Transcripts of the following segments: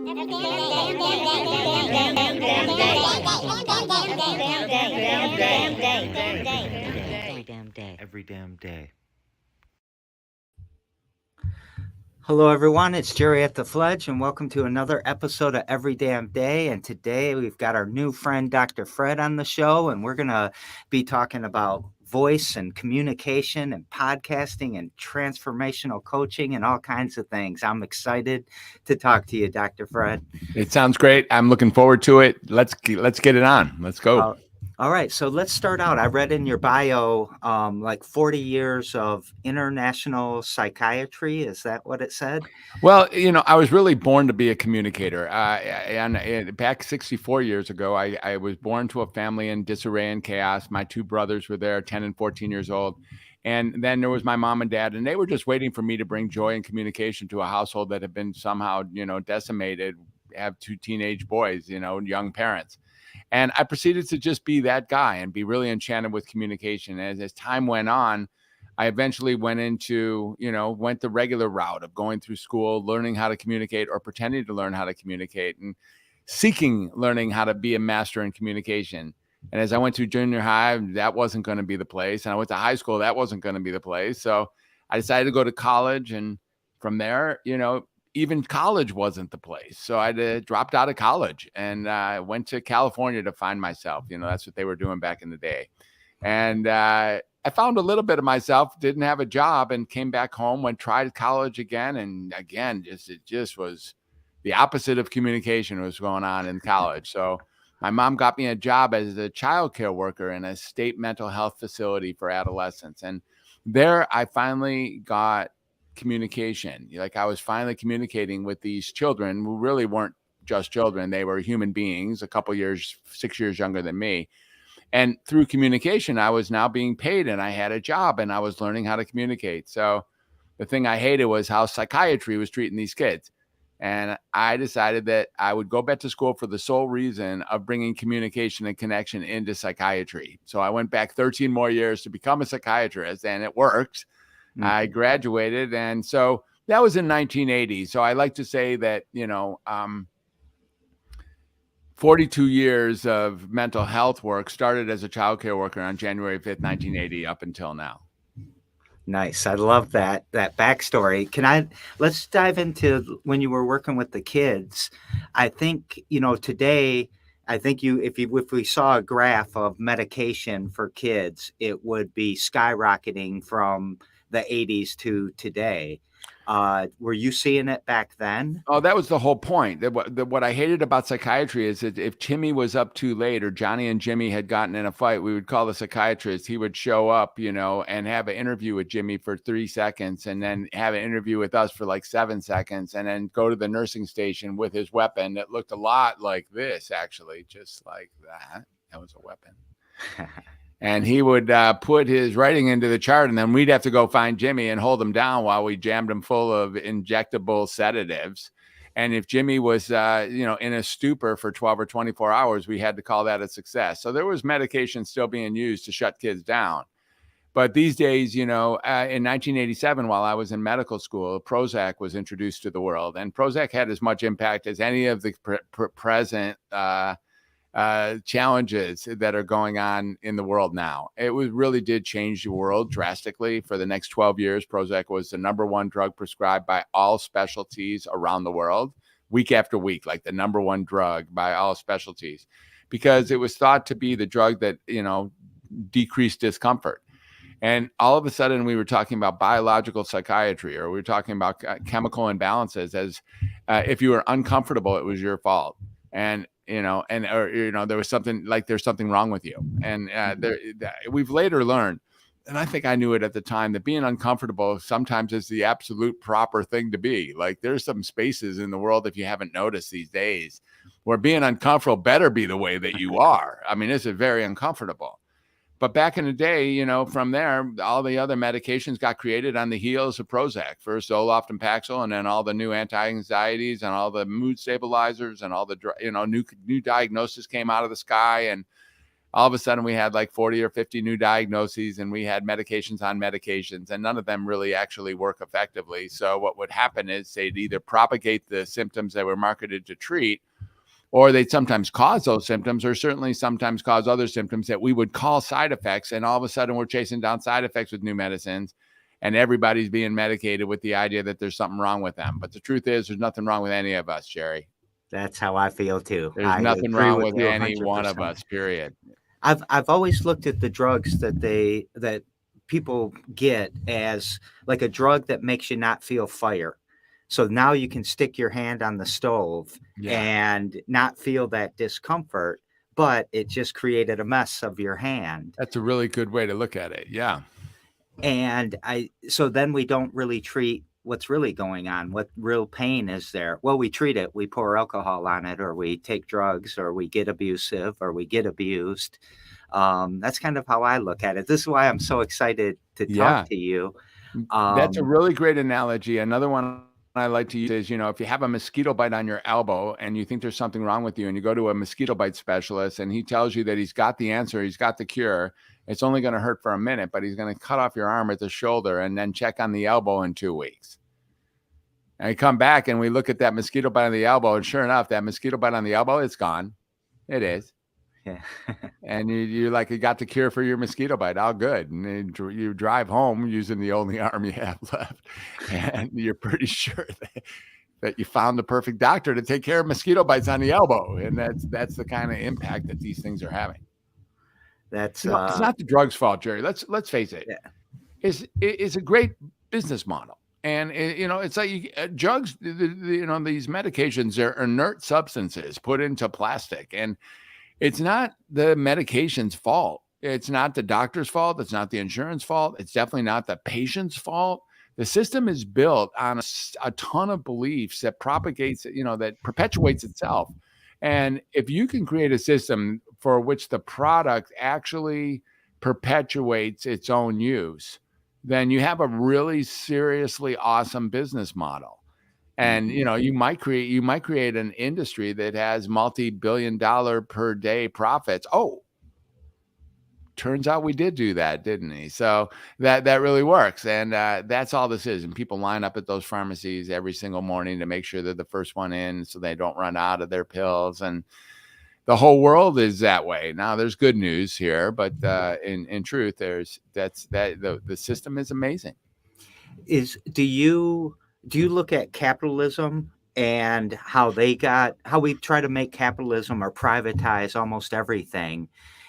Every damn day. Hello, everyone. It's Jerry at the Fledge, and welcome to another episode of Every Damn Day. And today we've got our new friend, Dr. Fred, on the show, and we're going to be talking about voice and communication and podcasting and transformational coaching and all kinds of things. I'm excited to talk to you, Dr. Fred. It sounds great. I'm looking forward to it. Let's get it on. Let's go. All right, so let's start out. I read in your bio like 40 years of international psychiatry. Is that what it said? Well, I was really born to be a communicator. And back 64 years ago, I was born to a family in disarray and chaos. My two brothers were there, 10 and 14 years old. And then there was my mom and dad, and they were just waiting for me to bring joy and communication to a household that had been somehow, decimated, have two teenage boys, young parents. And I proceeded to just be that guy and be really enchanted with communication. As time went on, I eventually went the regular route of going through school, learning how to communicate or pretending to learn how to communicate and learning how to be a master in communication. And as I went through junior high, that wasn't going to be the place. And I went to high school, that wasn't going to be the place. So I decided to go to college. And from there, even college wasn't the place. So I dropped out of college and went to California to find myself. That's what they were doing back in the day. And I found a little bit of myself, didn't have a job, and came back home, tried college again. And again, it just was the opposite of communication was going on in college. So my mom got me a job as a child care worker in a state mental health facility for adolescents. And there I finally got communication. Like I was finally communicating with these children who really weren't just children. They were human beings, 6 years younger than me. And through communication, I was now being paid and I had a job and I was learning how to communicate. So the thing I hated was how psychiatry was treating these kids. And I decided that I would go back to school for the sole reason of bringing communication and connection into psychiatry. So I went back 13 more years to become a psychiatrist, and it worked. Mm-hmm. I graduated. And so that was in 1980. So I like to say that, 42 years of mental health work started as a child care worker on January 5th, 1980 up until now. Nice. I love that backstory. Let's dive into when you were working with the kids. I think, today, if we saw a graph of medication for kids, it would be skyrocketing from the 80s to today. Were you seeing it back then? Oh, that was the whole point. What I hated about psychiatry is that if Timmy was up too late or Johnny and Jimmy had gotten in a fight, we would call the psychiatrist. He would show up, and have an interview with Jimmy for 3 seconds and then have an interview with us for like 7 seconds and then go to the nursing station with his weapon that looked a lot like this, actually, just like that. That was a weapon. And he would put his writing into the chart, and then we'd have to go find Jimmy and hold him down while we jammed him full of injectable sedatives. And if Jimmy was, in a stupor for 12 or 24 hours, we had to call that a success. So there was medication still being used to shut kids down. But these days, in 1987, while I was in medical school, Prozac was introduced to the world. And Prozac had as much impact as any of the present challenges that are going on in the world now. It really did change the world drastically. For the next 12 years, Prozac was the number one drug prescribed by all specialties around the world, week after week, like the number one drug by all specialties, because it was thought to be the drug that, decreased discomfort. And all of a sudden we were talking about biological psychiatry, or we were talking about chemical imbalances as if you were uncomfortable, it was your fault. And there was something like there's something wrong with you. And we've later learned, and I think I knew it at the time, that being uncomfortable sometimes is the absolute proper thing to be. Like there's some spaces in the world, if you haven't noticed these days, where being uncomfortable better be the way that you are. I mean, this is very uncomfortable. But back in the day, from there, all the other medications got created on the heels of Prozac. First Zoloft and Paxil, and then all the new anti-anxieties and all the mood stabilizers and all the, new diagnosis came out of the sky. And all of a sudden we had like 40 or 50 new diagnoses, and we had medications on medications, and none of them really actually work effectively. So what would happen is they'd either propagate the symptoms that were marketed to treat, or they'd sometimes cause those symptoms, or certainly sometimes cause other symptoms that we would call side effects. And all of a sudden we're chasing down side effects with new medicines, and everybody's being medicated with the idea that there's something wrong with them. But the truth is, there's nothing wrong with any of us, Jerry. That's how I feel too. There's I nothing agree wrong with with you any one of 100%. us, period. I've always looked at the drugs that people get as like a drug that makes you not feel fire. So now you can stick your hand on the stove and not feel that discomfort, but it just created a mess of your hand. That's a really good way to look at it. Yeah. And so then we don't really treat what's really going on. What real pain is there? Well, we treat it. We pour alcohol on it, or we take drugs, or we get abusive, or we get abused. That's kind of how I look at it. This is why I'm so excited to talk to you. That's a really great analogy. Another one I like to use is, if you have a mosquito bite on your elbow and you think there's something wrong with you, and you go to a mosquito bite specialist and he tells you that he's got the answer, he's got the cure, it's only going to hurt for a minute, but he's going to cut off your arm at the shoulder and then check on the elbow in 2 weeks. And we come back and we look at that mosquito bite on the elbow, and sure enough, that mosquito bite on the elbow, it's gone. It is. Yeah. And you're like, you got the cure for your mosquito bite. All good. And you drive home using the only arm you have left. And you're pretty sure that you found the perfect doctor to take care of mosquito bites on the elbow. And that's the kind of impact that these things are having. That's it's not the drug's fault, Jerry. Let's face it. Yeah. It's a great business model. And it's like drugs, these medications are inert substances put into plastic, and it's not the medication's fault. It's not the doctor's fault. It's not the insurance fault. It's definitely not the patient's fault. The system is built on a ton of beliefs that propagates, that perpetuates itself. And if you can create a system for which the product actually perpetuates its own use, then you have a really seriously awesome business model. And you might create an industry that has multi-billion-dollar per day profits. Oh, turns out we did do that, didn't we? So that really works. And that's all this is. And people line up at those pharmacies every single morning to make sure they're the first one in, so they don't run out of their pills. And the whole world is that way. Now there's good news here, but in truth, the system is amazing. Do you look at capitalism and how we try to make capitalism or privatize almost everything?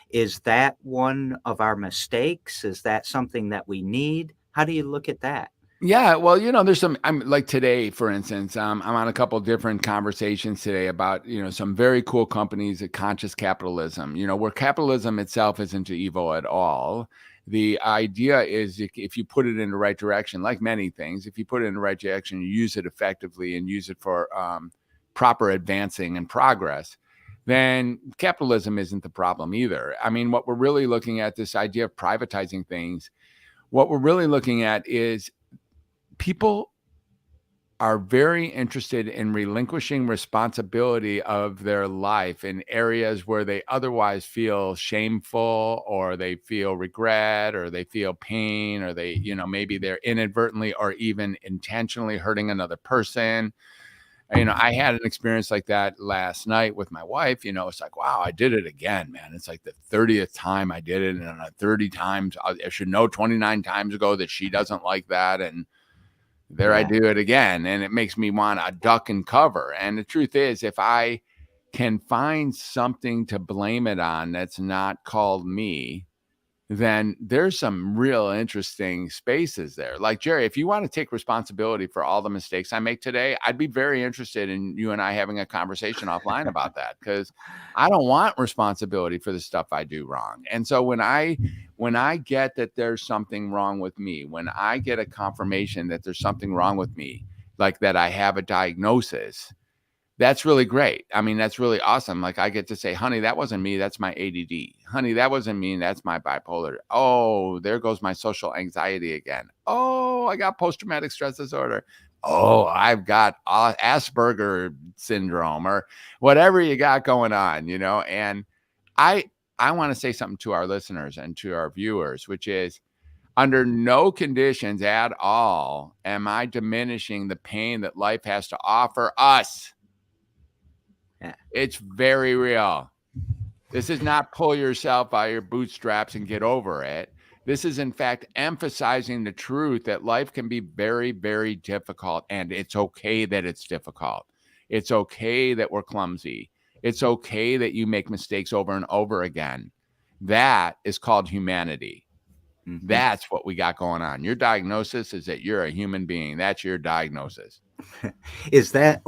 Is that one of our mistakes? Is that something that we need? How do you look at that? Yeah, well, there's I'm like today, for instance, I'm on a couple of different conversations today about, some very cool companies at conscious capitalism, where capitalism itself isn't evil at all. The idea is if you put it in the right direction, like many things, if you put it in the right direction, you use it effectively and use it for proper advancing and progress, then capitalism isn't the problem either. I mean, what we're really looking at, this idea of privatizing things, what we're really looking at is people are very interested in relinquishing responsibility of their life in areas where they otherwise feel shameful, or they feel regret, or they feel pain, or they, maybe they're inadvertently or even intentionally hurting another person. I had an experience like that last night with my wife. It's like, wow, I did it again, man. It's like the 30th time I did it. And 30 times, I should know 29 times ago that she doesn't like that. And there I do it again. And it makes me want to duck and cover. And the truth is, if I can find something to blame it on that's not called me, then there's some real interesting spaces there. Like, Jerry, if you want to take responsibility for all the mistakes I make today, I'd be very interested in you and I having a conversation offline about that, because I don't want responsibility for the stuff I do wrong. And so when I get that there's something wrong with me, when I get a confirmation that there's something wrong with me, like that I have a diagnosis, that's really great. I mean, that's really awesome. Like, I get to say, honey, that wasn't me. That's my ADD. Honey, that wasn't me. That's my bipolar. Oh, there goes my social anxiety again. Oh, I got post-traumatic stress disorder. Oh, I've got Asperger syndrome, or whatever you got going on, and I I want to say something to our listeners and to our viewers, which is, under no conditions at all am I diminishing the pain that life has to offer us. Yeah. It's very real. This is not pull yourself by your bootstraps and get over it. This is, in fact, emphasizing the truth that life can be very, very difficult, and it's okay that it's difficult. It's okay that we're clumsy. It's okay that you make mistakes over and over again. That is called humanity. Mhm. That's what we got going on. Your diagnosis is that you're a human being. That's your diagnosis. Is that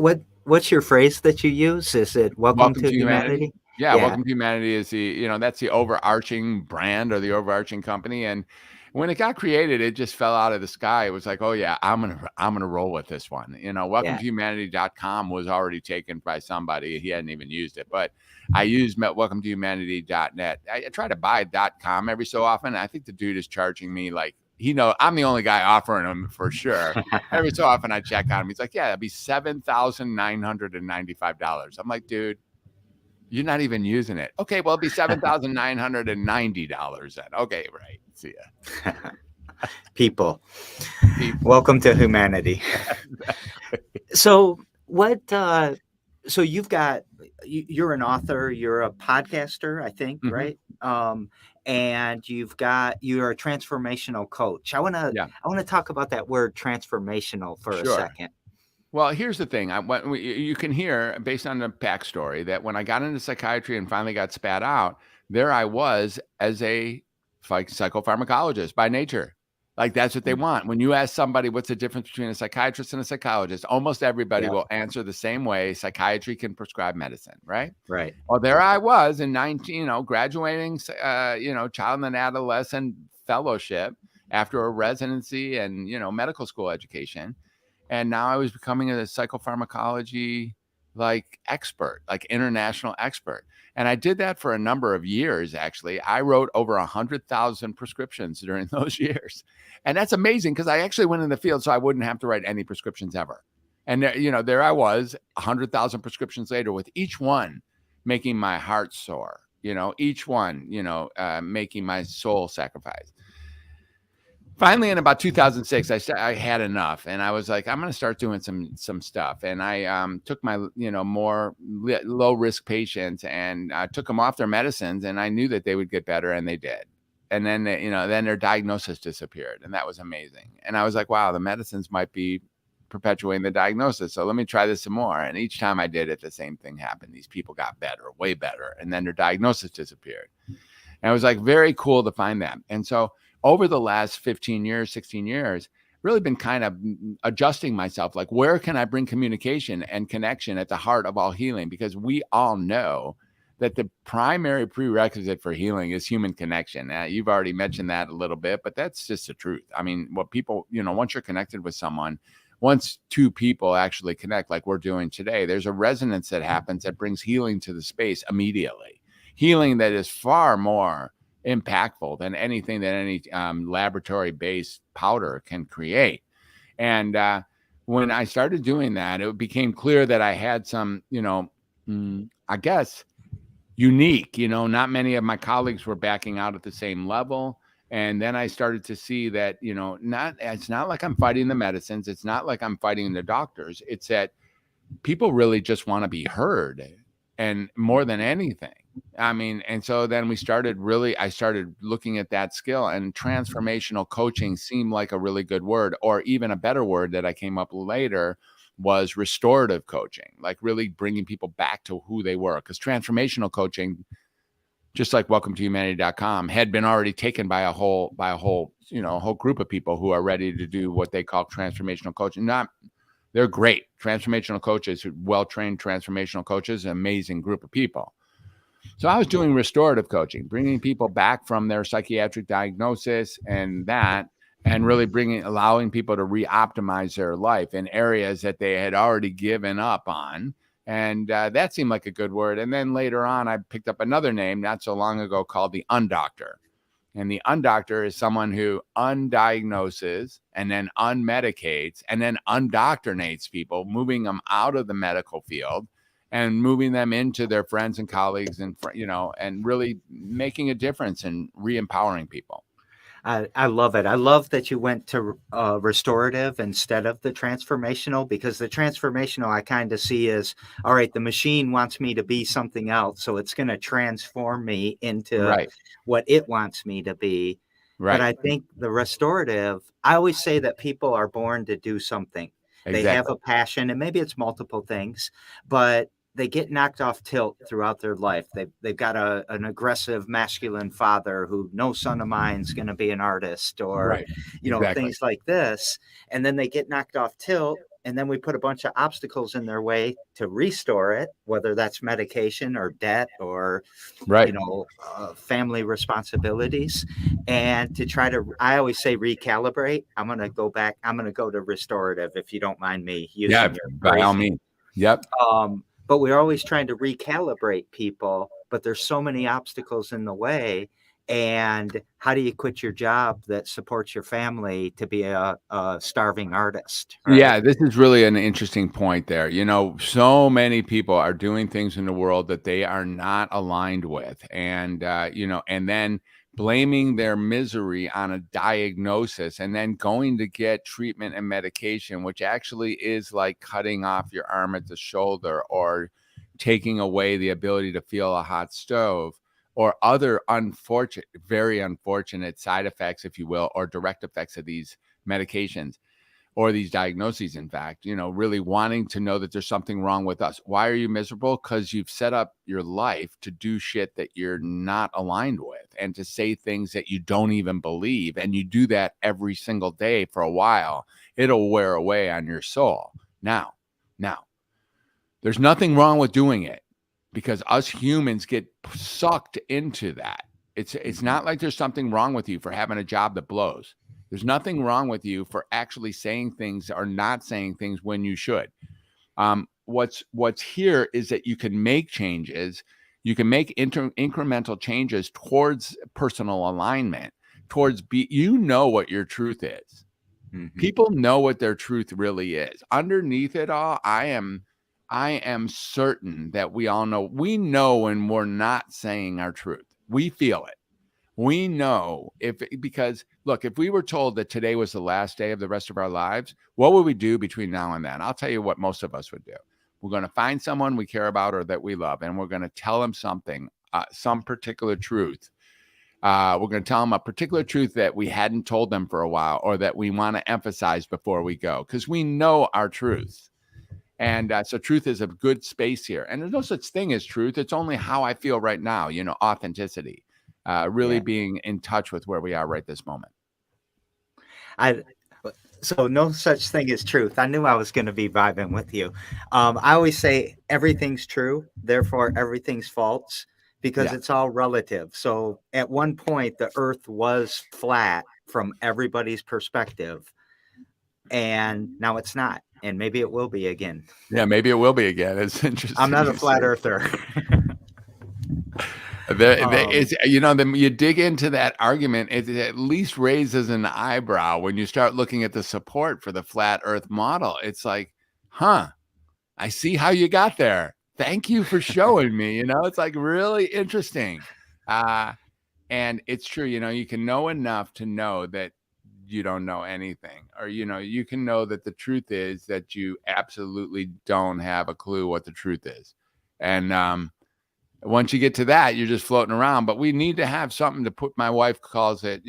what's your phrase that you use? Is it welcome to humanity? Yeah, Yeah. Welcome to Humanity is that's the overarching brand or the overarching company. And when it got created, it just fell out of the sky. It was like, oh yeah, I'm gonna roll with this one. Welcome to humanity.com was already taken by somebody. He hadn't even used it, but I used welcome to humanity.net. I try to buy .com every so often. I think the dude is charging me like, I'm the only guy offering them for sure. Every so often I check on him. He's like, yeah, that'd be $7,995. I'm like, dude, you're not even using it. Okay, well, it'll be $7,990 then. Okay, right. See ya. People. Welcome to humanity. So what? So you're an author. You're a podcaster, I think, Mhm. right? And you're a transformational coach. I want to talk about that word transformational for a Sure. second. Well, here's the thing. You can hear, based on the backstory, that when I got into psychiatry and finally got spat out, there I was as a psychopharmacologist by nature. Like, that's what they want. When you ask somebody what's the difference between a psychiatrist and a psychologist, almost everybody will answer the same way. Psychiatry can prescribe medicine, right? Right. Well, there I was in 19, graduating, child and adolescent fellowship after a residency and, medical school education. And now I was becoming a psychopharmacology expert, like international expert. And I did that for a number of years, actually. I wrote over 100,000 prescriptions during those years. And that's amazing because I actually went in the field so I wouldn't have to write any prescriptions ever. And there I was 100,000 prescriptions later, with each one making my heart soar, each one, making my soul sacrifice. Finally, in about 2006, I had enough, and I was like, I'm going to start doing some stuff. And I took my more low risk patients and took them off their medicines, and I knew that they would get better, and they did. And then then their diagnosis disappeared, and that was amazing. And I was like, wow, the medicines might be perpetuating the diagnosis, so let me try this some more. And each time I did it, the same thing happened. These people got better, way better, and then their diagnosis disappeared. And it was like very cool to find that. And so over the last 15 years, 16 years, really been kind of adjusting myself, like, where can I bring communication and connection at the heart of all healing? Because we all know that the primary prerequisite for healing is human connection. You've already mentioned that a little bit, but that's just the truth. I mean, what people, once you're connected with someone, once two people actually connect like we're doing today, there's a resonance that happens that brings healing to the space immediately. Healing that is far more impactful than anything that any laboratory-based powder can create. And when I started doing that, it became clear that I had some, I guess, unique, not many of my colleagues were backing out at the same level. And then I started to see that, it's not like I'm fighting the medicines. It's not like I'm fighting the doctors. It's that people really just want to be heard, and more than anything. I mean, and so then I started looking at that skill, and transformational coaching seemed like a really good word, or even a better word that I came up later was restorative coaching, like really bringing people back to who they were. Because transformational coaching, just like welcome to humanity.com, had been already taken by a whole group of people who are ready to do what they call transformational coaching. They're great transformational coaches, well-trained transformational coaches, an amazing group of people. So I was doing restorative coaching, bringing people back from their psychiatric diagnosis and really allowing people to re-optimize their life in areas that they had already given up on. And that seemed like a good word. And then later on, I picked up another name not so long ago called the undoctor. And the undoctor is someone who undiagnoses and then unmedicates and then undoctrinates people, moving them out of the medical field and moving them into their friends and colleagues and, and really making a difference and re-empowering people. I love it. I love that you went to restorative instead of the transformational, because the transformational I kind of see as, all right, the machine wants me to be something else, so it's going to transform me into Right. what it wants me to be. But Right. I think the restorative, I always say that people are born to do something. They have Exactly. a passion, and maybe it's multiple things, but they get knocked off tilt throughout their life. They've got an aggressive masculine father who no son of mine's going to be an artist, or Right. Exactly. things like this, and then they get knocked off tilt. And then we put a bunch of obstacles in their way to restore it, whether that's medication or debt or Right. family responsibilities, and to try to, I always say, recalibrate. I'm going to go back. I'm going to go to restorative, if you don't mind me Yeah. using your By all phrasing. means. Yep. But we're always trying to recalibrate people, but there's so many obstacles in the way. And how do you quit your job that supports your family to be a starving artist, right? Yeah, this is really an interesting point there. So many people are doing things in the world that they are not aligned with. And, and then blaming their misery on a diagnosis and then going to get treatment and medication, which actually is like cutting off your arm at the shoulder or taking away the ability to feel a hot stove or other very unfortunate side effects, if you will, or direct effects of these medications or these diagnoses, in fact, really wanting to know that there's something wrong with us. Why are you miserable? Because you've set up your life to do shit that you're not aligned with and to say things that you don't even believe. And you do that every single day for a while. It'll wear away on your soul. Now, there's nothing wrong with doing it because us humans get sucked into that. It's not like there's something wrong with you for having a job that blows. There's nothing wrong with you for actually saying things or not saying things when you should. What's here is that you can make changes. You can make incremental changes towards personal alignment, towards what your truth is. Mm-hmm. People know what their truth really is. Underneath it all, I am certain that we all know. We know when we're not saying our truth. We feel it. We know because look, if we were told that today was the last day of the rest of our lives, what would we do between now and then? I'll tell you what most of us would do. We're going to find someone we care about or that we love, and we're going to tell them something, some particular truth. We're going to tell them a particular truth that we hadn't told them for a while or that we want to emphasize before we go because we know our truth. And so truth is a good space here. And there's no such thing as truth. It's only how I feel right now, authenticity. Really being in touch with where we are right this moment. So no such thing as truth. I knew I was going to be vibing with you. I always say everything's true, therefore everything's false, because it's all relative. So at one point, the earth was flat from everybody's perspective, and now it's not. And maybe it will be again. Yeah, maybe it will be again. It's interesting. I'm not a flat earther. You dig into that argument, it at least raises an eyebrow when you start looking at the support for the flat earth model. It's like, I see how you got there. Thank you for showing me, it's like really interesting. And it's true, you can know enough to know that you don't know anything, or, you can know that the truth is that you absolutely don't have a clue what the truth is. And, once you get to that, you're just floating around. But we need to have something to put, my wife calls it,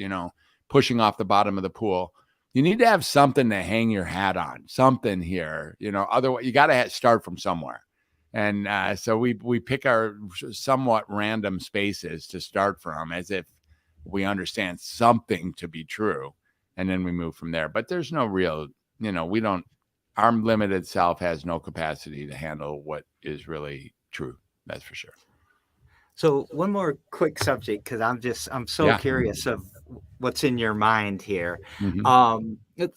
pushing off the bottom of the pool. You need to have something to hang your hat on, something here, otherwise you got to start from somewhere. And so we pick our somewhat random spaces to start from as if we understand something to be true. And then we move from there. But there's no real, our limited self has no capacity to handle what is really true. That's for sure. So one more quick subject, because I'm so curious of what's in your mind here.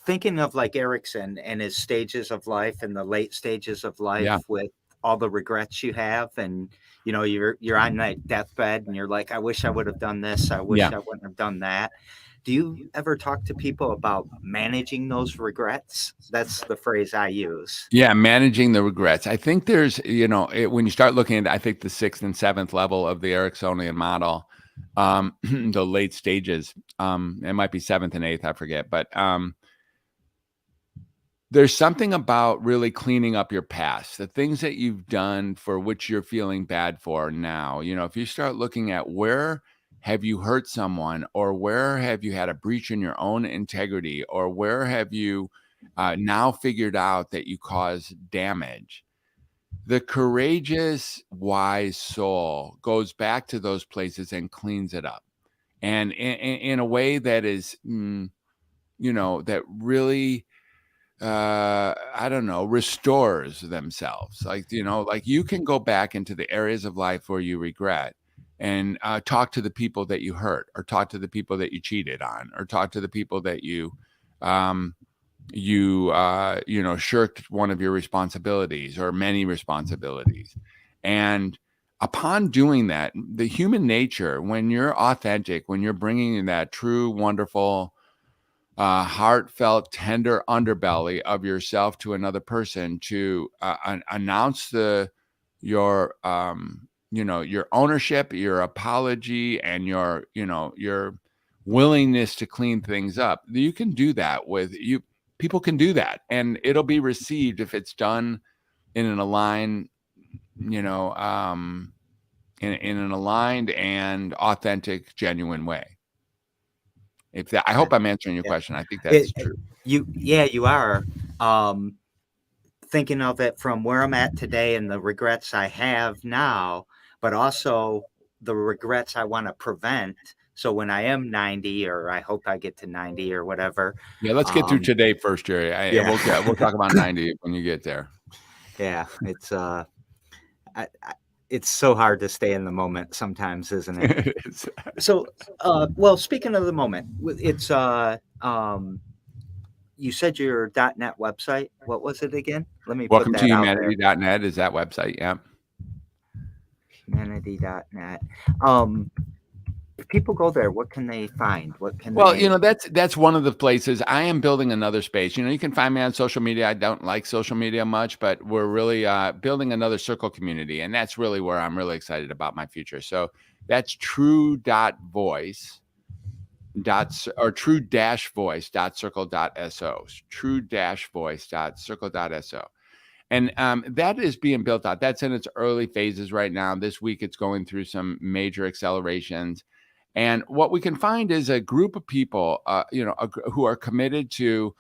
Thinking of like Erickson and his stages of life and the late stages of life with all the regrets you have, and you're on that deathbed and you're like, I wish I would have done this, I wish Yeah. I wouldn't have done that. Do you ever talk to people about managing those regrets? That's the phrase I use. Yeah, managing the regrets. I think there's, when you start looking at, I think the sixth and seventh level of the Ericksonian model, the late stages, it might be seventh and eighth, I forget, but there's something about really cleaning up your past, the things that you've done for which you're feeling bad for now. If you start looking at where have you hurt someone, or where have you had a breach in your own integrity, or where have you now figured out that you caused damage, the courageous, wise soul goes back to those places and cleans it up. And in a way that is, that really I don't know, restores themselves. Like, like you can go back into the areas of life where you regret and talk to the people that you hurt, or talk to the people that you cheated on, or talk to the people that um, shirked one of your responsibilities or many responsibilities. And upon doing that, the human nature, when you're authentic, when you're bringing that true, wonderful, heartfelt, tender underbelly of yourself to another person, to announce your your ownership, your apology, and your willingness to clean things up. You can do that with you. People can do that, and it'll be received if it's done in an aligned, in an aligned and authentic, genuine way. I hope I'm answering your Yeah. question. I think that's It, true. you are. Um, Thinking of it from where I'm at today and the regrets I have now, but also the regrets I want to prevent. So when I am 90, or I hope I get to 90 or whatever. Yeah, let's get through today first, Jerry. Yeah. We'll talk about 90 when you get there. Yeah, it's so hard to stay in the moment sometimes, isn't it? So, well, speaking of the moment, it's you said your .net website. What was it again? Let me put Welcome to that out there. humanity.net is that website. Yeah. Humanity.net. If people go there, what can they find? What can Well, they? that's one of the places. I am building another space. You can find me on social media. I don't like social media much, but we're really building another circle community, and that's really where I'm really excited about my future. So that's true.voice or true-voice.circle.so, true-voice.circle.so. And that is being built out. That's in its early phases right now. This week, it's going through some major accelerations. And what we can find is a group of people, who are committed to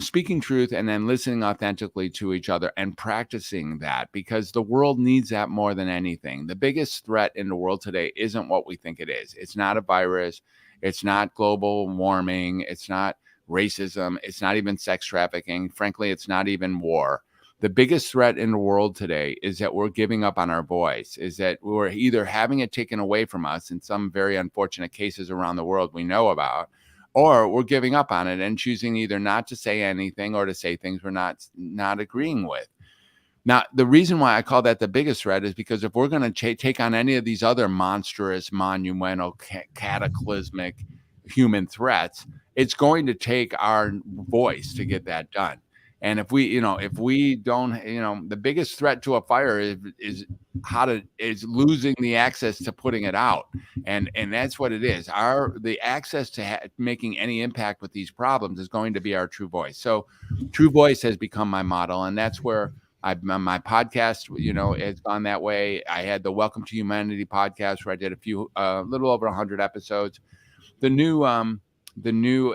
speaking truth and then listening authentically to each other and practicing that, because the world needs that more than anything. The biggest threat in the world today isn't what we think it is. It's not a virus. It's not global warming. It's not racism. It's not even sex trafficking. Frankly, it's not even war. The biggest threat in the world today is that we're giving up on our voice, is that we're either having it taken away from us in some very unfortunate cases around the world we know about, or we're giving up on it and choosing either not to say anything or to say things we're not agreeing with. Now, the reason why I call that the biggest threat is because if we're going to take on any of these other monstrous, monumental, cataclysmic human threats, it's going to take our voice to get that done. And if we don't, the biggest threat to a fire is losing the access to putting it out. And that's what it is. The access to making any impact with these problems is going to be our true voice. So true voice has become my model. And that's where my podcast, has gone that way. I had the Welcome to Humanity podcast where I did a little over 100 episodes. The new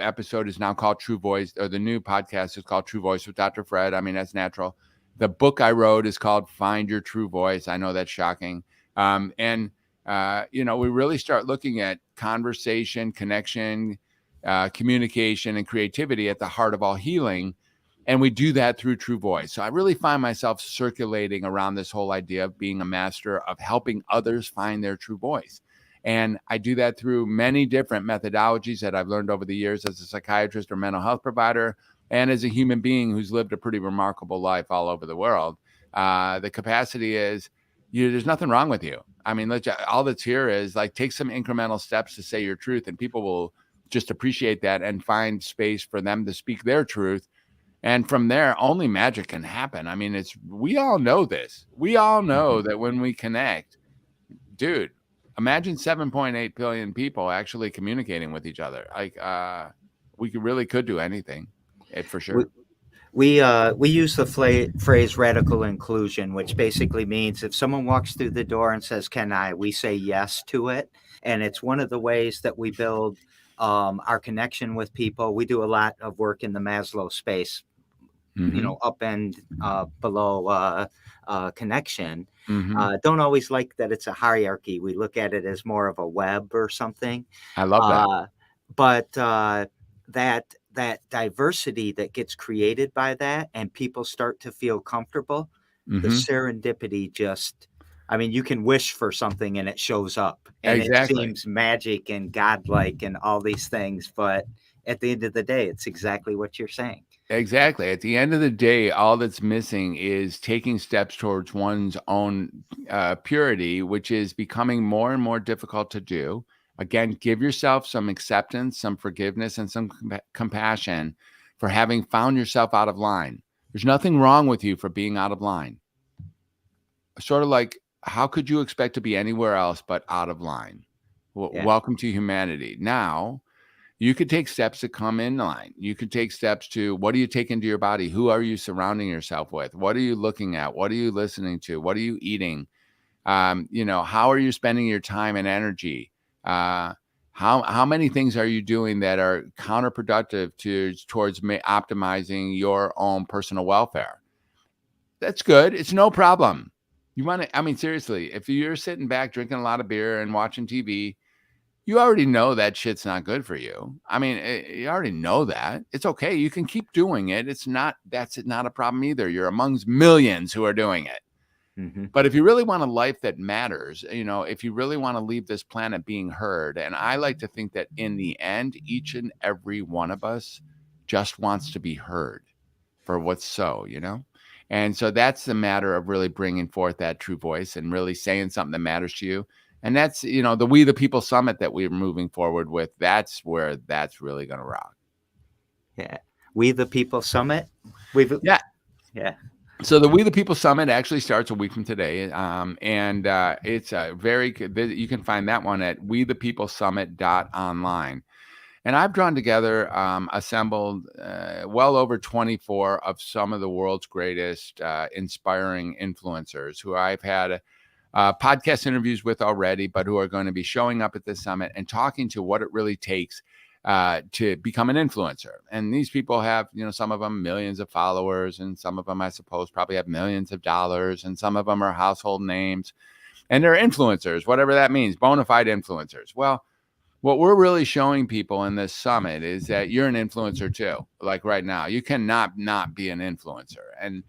episode is now called True Voice, or the new podcast is called True Voice with Dr. Fred. I mean, that's natural. The book I wrote is called Find Your True Voice. I know that's shocking. We really start looking at conversation, connection, communication, and creativity at the heart of all healing. And we do that through true voice. So I really find myself circulating around this whole idea of being a master of helping others find their true voice. And I do that through many different methodologies that I've learned over the years as a psychiatrist or mental health provider, and as a human being who's lived a pretty remarkable life all over the world. The capacity is there's nothing wrong with you. I mean, all that's here is like take some incremental steps to say your truth, and people will just appreciate that and find space for them to speak their truth. And from there, only magic can happen. I mean, we all know this. We all know that when we connect, dude, imagine 7.8 billion people actually communicating with each other. Like, we really could do anything, for sure. We use the phrase radical inclusion, which basically means if someone walks through the door and says, "Can I?" we say yes to it, and it's one of the ways that we build our connection with people. We do a lot of work in the Maslow space, Mm-hmm. up and below connection. Mm-hmm. Don't always like that it's a hierarchy. We look at it as more of a web or something. I love that. But that diversity that gets created by that, and people start to feel comfortable, the Mm-hmm. serendipity just, I mean, you can wish for something and it shows up, and it Exactly. seems magic and godlike and all these things, but at the end of the day, it's exactly what you're saying. Exactly. At the end of the day, all that's missing is taking steps towards one's own purity, which is becoming more and more difficult to do. Again, give yourself some acceptance, some forgiveness, and some compassion for having found yourself out of line. There's nothing wrong with you for being out of line. Sort of like, how could you expect to be anywhere else but out of line? Yeah. Welcome to humanity. Now, you could take steps to come in line. You could take steps to, what do you take into your body? Who are you surrounding yourself with? What are you looking at? What are you listening to? What are you eating? How are you spending your time and energy? How many things are you doing that are counterproductive towards optimizing your own personal welfare? That's good. It's no problem. I mean, seriously, if you're sitting back drinking a lot of beer and watching TV, you already know that shit's not good for you. I mean, you already know that. It's okay. You can keep doing it. That's not a problem either. You're amongst millions who are doing it. Mm-hmm. But if you really want a life that matters, if you really want to leave this planet being heard, and I like to think that in the end, each and every one of us just wants to be heard for what's so. And so that's the matter of really bringing forth that true voice and really saying something that matters to you. And that's, the We the People Summit that we're moving forward with. That's where that's really going to rock. Yeah. We the People Summit. Yeah. Yeah. So the We the People Summit actually starts a week from today. And it's a very good, you can find that one at wethepeoplesummit.online. And I've drawn together, assembled well over 24 of some of the world's greatest inspiring influencers who I've had podcast interviews with already, but who are going to be showing up at this summit and talking to what it really takes to become an influencer. And these people have, some of them millions of followers, and some of them, I suppose, probably have millions of dollars, and some of them are household names, and they're influencers, whatever that means, bona fide influencers. Well, what we're really showing people in this summit is that you're an influencer too. Like right now, you cannot not be an influencer. And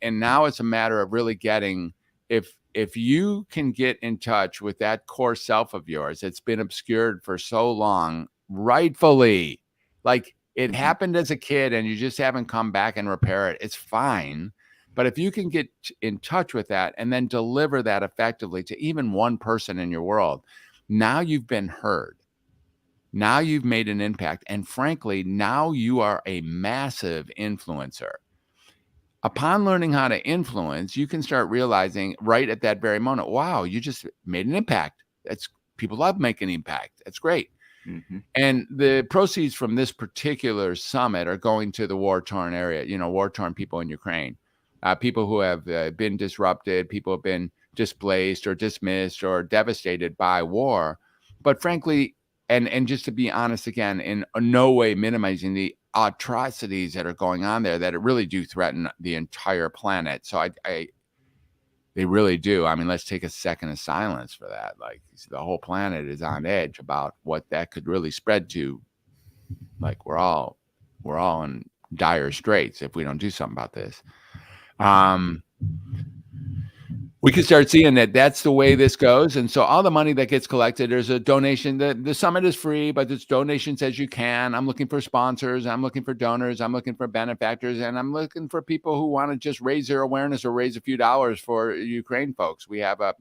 now it's a matter of really getting, if you can get in touch with that core self of yours that's been obscured for so long, rightfully, like it happened as a kid and you just haven't come back and repair it, it's fine. But if you can get in touch with that and then deliver that effectively to even one person in your world, now you've been heard. Now you've made an impact. And frankly, now you are a massive influencer. Upon learning how to influence, you can start realizing right at that very moment, wow, you just made an impact. People love making impact. That's great. Mm-hmm. And the proceeds from this particular summit are going to the war-torn area, war-torn people in Ukraine, people who have been disrupted, people who have been displaced or dismissed or devastated by war. But frankly, and just to be honest again, in no way minimizing the atrocities that are going on there, that it really do threaten the entire planet. So they really do. I mean, let's take a second of silence for that. Like, the whole planet is on edge about what that could really spread to. Like, we're all in dire straits if we don't do something about this. we can start seeing that that's the way this goes. And so all the money that gets collected, there's a donation. The summit is free, but there's donations as you can. I'm looking for sponsors. I'm looking for donors. I'm looking for benefactors. And I'm looking for people who want to just raise their awareness or raise a few dollars for Ukraine folks. We have a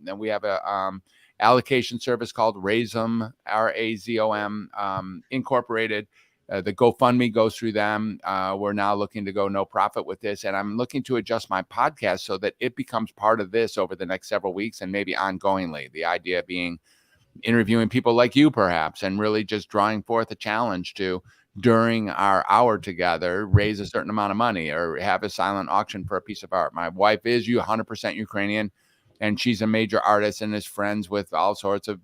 allocation service called Razom, Razom, Incorporated. The GoFundMe goes through them. We're now looking to go no profit with this. And I'm looking to adjust my podcast so that it becomes part of this over the next several weeks and maybe ongoingly. The idea being interviewing people like you, perhaps, and really just drawing forth a challenge to, during our hour together, raise a certain amount of money or have a silent auction for a piece of art. My wife is 100% Ukrainian, and she's a major artist and is friends with all sorts of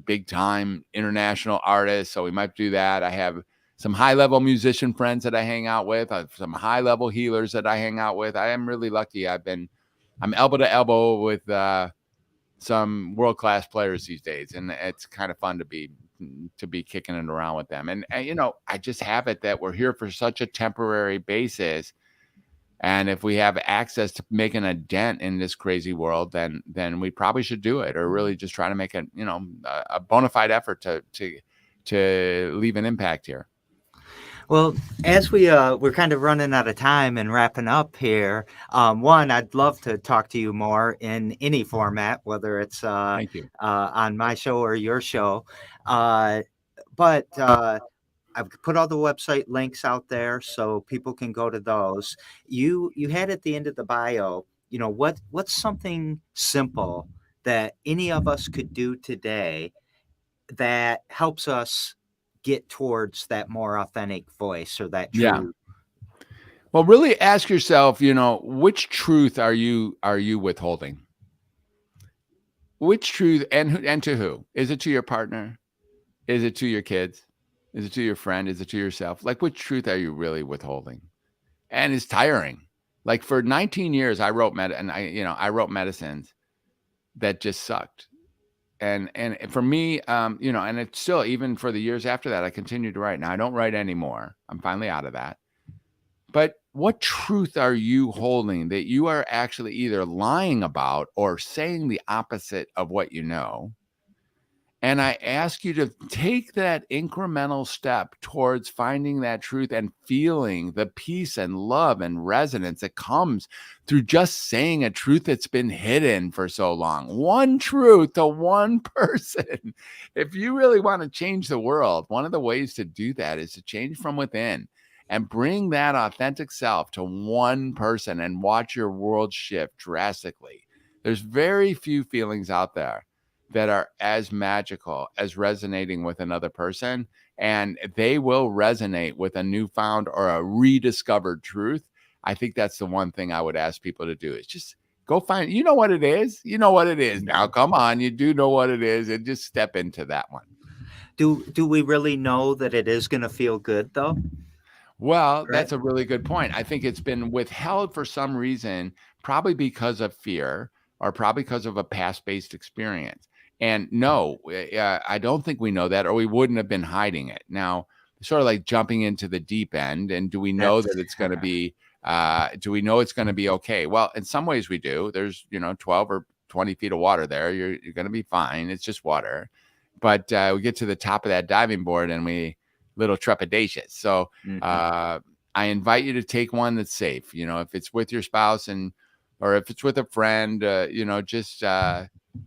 big time international artists. So we might do that. I have some high-level musician friends that I hang out with, some high-level healers that I hang out with. I am really lucky. I'm elbow to elbow with some world-class players these days, and it's kind of fun to be kicking it around with them. And I just have it that we're here for such a temporary basis, and if we have access to making a dent in this crazy world, then we probably should do it, or really just try to make a bona fide effort to leave an impact here. Well, as we're kind of running out of time and wrapping up here, one, I'd love to talk to you more in any format, whether it's Thank you. on my show or your show. But I've put all the website links out there so people can go to those. You had at the end of the bio, what's something simple that any of us could do today that helps us get towards that more authentic voice or that truth? Yeah. Well, really ask yourself, which truth are you withholding? Which truth, and to who? Is it to your partner? Is it to your kids? Is it to your friend? Is it to yourself? Like, which truth are you really withholding? And it's tiring. Like, for 19 years, I wrote medicines that just sucked. And for me, and it's still, even for the years after that, I continue to write. Now, I don't write anymore. I'm finally out of that. But what truth are you holding that you are actually either lying about or saying the opposite of what you know? And I ask you to take that incremental step towards finding that truth and feeling the peace and love and resonance that comes through just saying a truth that's been hidden for so long. One truth to one person. If you really want to change the world, one of the ways to do that is to change from within and bring that authentic self to one person and watch your world shift drastically. There's very few feelings out there that are as magical as resonating with another person, and they will resonate with a newfound or a rediscovered truth. I think that's the one thing I would ask people to do, is just go find, what it is. You know what it is. Now, come on, you do know what it is, and just step into that one. Do we really know that it is going to feel good, though? Well, that's a really good point. I think it's been withheld for some reason, probably because of fear or probably because of a past-based experience. And no, I don't think we know that, or we wouldn't have been hiding it. Now, sort of like jumping into the deep end. And do we know that it's going to be, do we know it's going to be okay? Well, in some ways we do. There's, 12 or 20 feet of water there. You're going to be fine. It's just water. But we get to the top of that diving board and we little trepidatious. So I invite you to take one that's safe. If it's with your spouse or if it's with a friend, just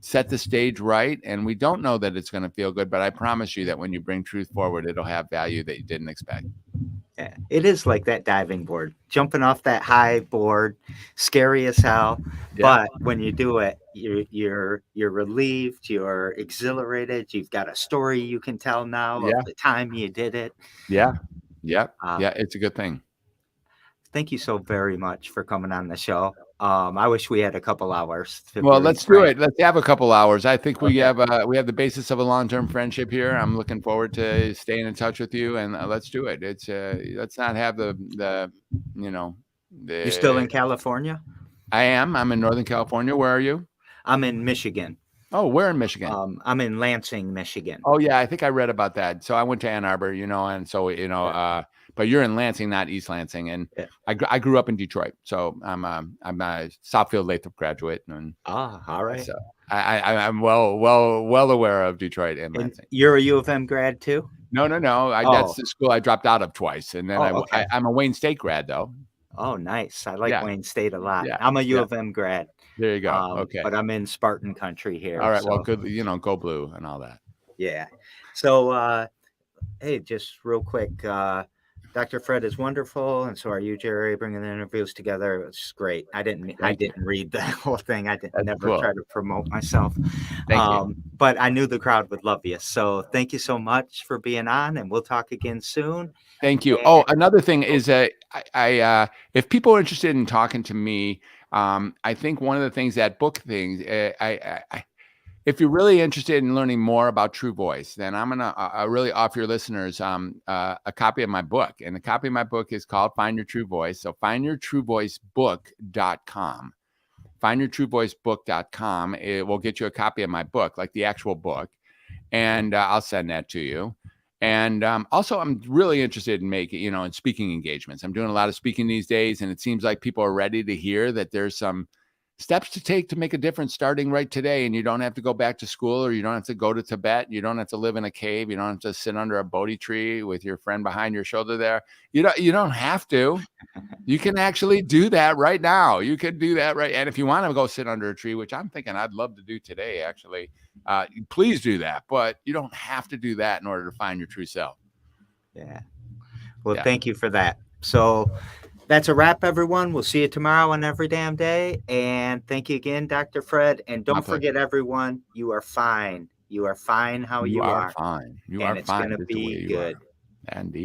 set the stage right. And we don't know that it's going to feel good, but I promise you that when you bring truth forward, it'll have value that you didn't expect. Yeah, it is like that diving board, jumping off that high board, scary as hell. Yeah. But when you do it, you're relieved, you're exhilarated. You've got a story you can tell now of the time you did it. Yeah. Yeah. It's a good thing. Thank you so very much for coming on the show. I wish we had a couple hours. Well, let's do it. Let's have a couple hours. I think we have the basis of a long-term friendship here. I'm looking forward to staying in touch with you, and let's do it. It's let's not have the You're still in California? I am. I'm in Northern California. Where are you? I'm in Michigan. Oh, where in Michigan? I'm in Lansing, Michigan. Oh yeah, I think I read about that. So I went to Ann Arbor, and so but you're in Lansing, not East Lansing. And Yeah. I grew up in Detroit, so I'm a Southfield Lathrop graduate, and All right. so I'm well aware of Detroit and And Lansing. you're a U of M grad too? No. Oh. That's the school I dropped out of twice, and then Okay. I'm a Wayne State grad though. Oh, nice. I like Yeah. Wayne State a lot. Yeah. I'm a U Yeah. of M grad. There you go. Okay. But I'm in Spartan country here. All right. Well, so, good. Go blue and all that. yeah. So, hey, just real quick, Dr. Fred is wonderful, and so are you, Jerry, bringing the interviews together. It's great. I didn't read the whole thing. I That's never cool. try to promote myself. Thank you. But I knew the crowd would love you. So thank you so much for being on, and we'll talk again soon. Thank you. And- Oh, another thing is I if people are interested in talking to me, I think one of the things that book things, if you're really interested in learning more about True Voice, then I'm gonna really offer your listeners a copy of my book, and the copy of my book is called Find Your True Voice. So findyourtruevoicebook.com. Findyourtruevoicebook.com. It will get you a copy of my book, like the actual book, and I'll send that to you. And also, I'm really interested in in speaking engagements. I'm doing a lot of speaking these days, and it seems like people are ready to hear that there's some steps to take to make a difference starting right today. And you don't have to go back to school, or you don't have to go to Tibet. You don't have to live in a cave. You don't have to sit under a Bodhi tree with your friend behind your shoulder there. You don't have to. You can actually do that right now. You can do that right. And if you want to go sit under a tree, which I'm thinking I'd love to do today, actually, please do that. But you don't have to do that in order to find your true self. Yeah. Well, thank you for that. So that's a wrap, everyone. We'll see you tomorrow on Every Damn Day. And thank you again, Dr. Fred. And don't forget, everyone, you are fine. You are fine how you are. Fine. You and are it's fine. going to be good. Indeed.